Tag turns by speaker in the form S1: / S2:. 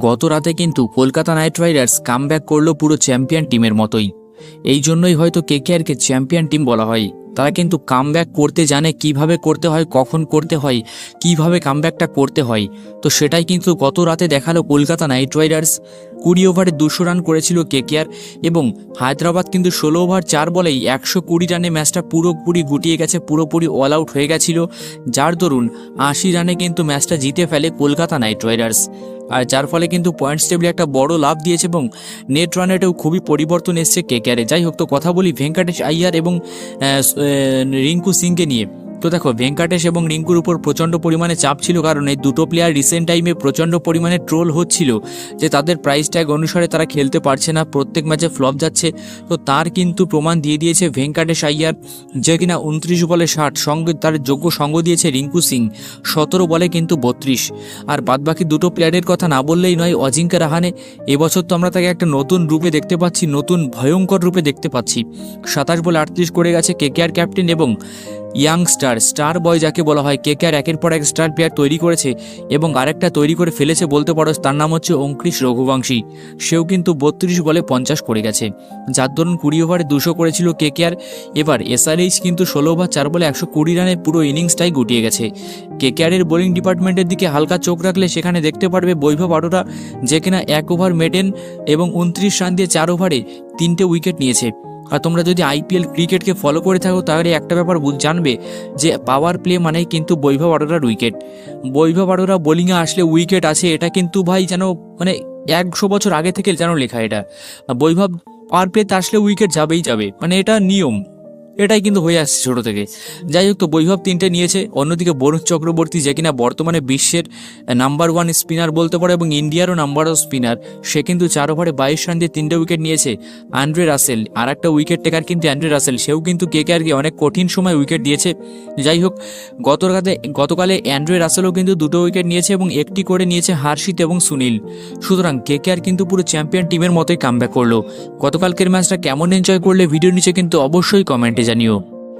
S1: গত রাতে কিন্তু কলকাতা নাইট রাইডার্স কামব্যাক করলো পুরো চ্যাম্পিয়ন টিমের মতোই। এই জন্যই হয়তো কেকেআরকে চ্যাম্পিয়ন টিম বলা হয়। তারা কিন্তু কামব্যাক করতে জানে, কিভাবে করতে হয়, কখন করতে হয়, কিভাবে কামব্যাকটা করতে হয়। তো সেটাই কিন্তু গত রাতে দেখালো কলকাতা নাইট রাইডার্স। 20 ওভারে 200 রান করেছিল কেকেআর এবং হায়দ্রাবাদ কিন্তু 16 ওভার 4 বলেই 120 রানে ম্যাচটা পুরোপুরি গুটিয়ে গেছে, পুরোপুরি অল আউট হয়ে গেছিল, যার দরুন 80 রানে কিন্তু ম্যাচটা জিতে ফেলে কলকাতা নাইট রাইডার্স। আর যার ফলে কিন্তু পয়েন্টস টেবিলে একটা বড় লাভ দিয়েছে এবং নেট রান রেটেও খুবই পরিবর্তন এসছে কেকেআরে। যাই হোক, তো কথা বলি ভেঙ্কটেশ আইয়ার এবং রিঙ্কু সিংকে নিয়ে। তো দেখো, ভেঙ্কটেশ এবং রিঙ্কুর উপর প্রচণ্ড পরিমাণে চাপ ছিল, কারণ এই দুটো প্লেয়ার রিসেন্ট টাইমে প্রচণ্ড পরিমাণে ট্রোল হচ্ছিল যে তাদের প্রাইস ট্যাগ অনুসারে তারা খেলতে পারছে না, প্রত্যেক ম্যাচে ফ্লপ যাচ্ছে। তো তার কিন্তু প্রমাণ দিয়ে দিয়েছে ভেঙ্কটেশ আইয়ার, যে কিনা 29 বলে 60, সঙ্গে তার যোগ্য সঙ্গ দিয়েছে রিঙ্কু সিং, 17 বলে কিন্তু 32। আর বাদবাকি দুটো প্লেয়ারের কথা না বললেই নয়, অজিঙ্কা রাহানে। এবছর তো আমরা তাকে একটা নতুন রূপে দেখতে পাচ্ছি, নতুন ভয়ঙ্কর রূপে দেখতে পাচ্ছি। 27 বলে 38 করে গেছে কেকেআর ক্যাপ্টেন এবং ইয়াং স্টার বয় যাকে বলা হয়। কেকেআর একের পর এক স্টার প্লেয়ার তৈরি করেছে এবং আরেকটা তৈরি করে ফেলেছে বলতে পারো, তার নাম হচ্ছে অঙ্কুশ রঘুবংশী। সেও কিন্তু 32 বলে 50 করে গেছে, যার দরুন 20 ওভারে 200 করেছিল কেকেআর। এবার এসআরএইচ কিন্তু 16 ওভার 4 বলে 120 রানে পুরো ইনিংসটাই গুটিয়ে গেছে। কেকেআরের বোলিং ডিপার্টমেন্টের দিকে হালকা চোখ রাখলে সেখানে দেখতে পারবে বৈভব আরোরা, যে কিনা 1 ওভার মেডেন এবং 29 রান দিয়ে 4 ওভারে 3টে উইকেট নিয়েছে। আর তোমরা যদি আইপিএল ক্রিকেটকে ফলো করে থাকো তাহলে একটা ব্যাপার জানবে যে পাওয়ার প্লে মানেই কিন্তু বৈভব আরোরার উইকেট। বৈভব আরোরা বোলিংয়ে আসলে উইকেট আছে, এটা কিন্তু ভাই যেন মানে 100 বছর আগে থেকে যেন লেখা। এটা বৈভব পাওয়ার প্লেতে আসলে উইকেট যাবেই যাবে, মানে এটা নিয়ম, এটাই কিন্তু হয়ে আসছে ছোটো থেকে। যাই হোক, তো বৈভব 3টে নিয়েছে। অন্যদিকে বরুণ চক্রবর্তী, যে কিনা বর্তমানে বিশ্বের নাম্বার 1 স্পিনার বলতে পারো এবং ইন্ডিয়ারও নাম্বার 1 স্পিনার, সে কিন্তু 4 ওভারে 22 রান দিয়ে 3টে উইকেট নিয়েছে। অ্যান্ড্রে রাসেল আর একটা উইকেট টেকার কিন্তু অ্যান্ড্রে রাসেল, সেও কিন্তু কেকেআরকে অনেক কঠিন সময় উইকেট দিয়েছে। যাই হোক, গতকালে অ্যান্ড্রে রাসেলও কিন্তু 2টো উইকেট নিয়েছে এবং একটি করে নিয়েছে হার্ষিত এবং সুনীল। সুতরাং কেকেআর কিন্তু পুরো চ্যাম্পিয়ন টিমের মতোই কামব্যাক করলো। গতকালকের ম্যাচটা কেমন এনজয় করলে ভিডিওর নিচে কিন্তু অবশ্যই কমেন্টে জানিও।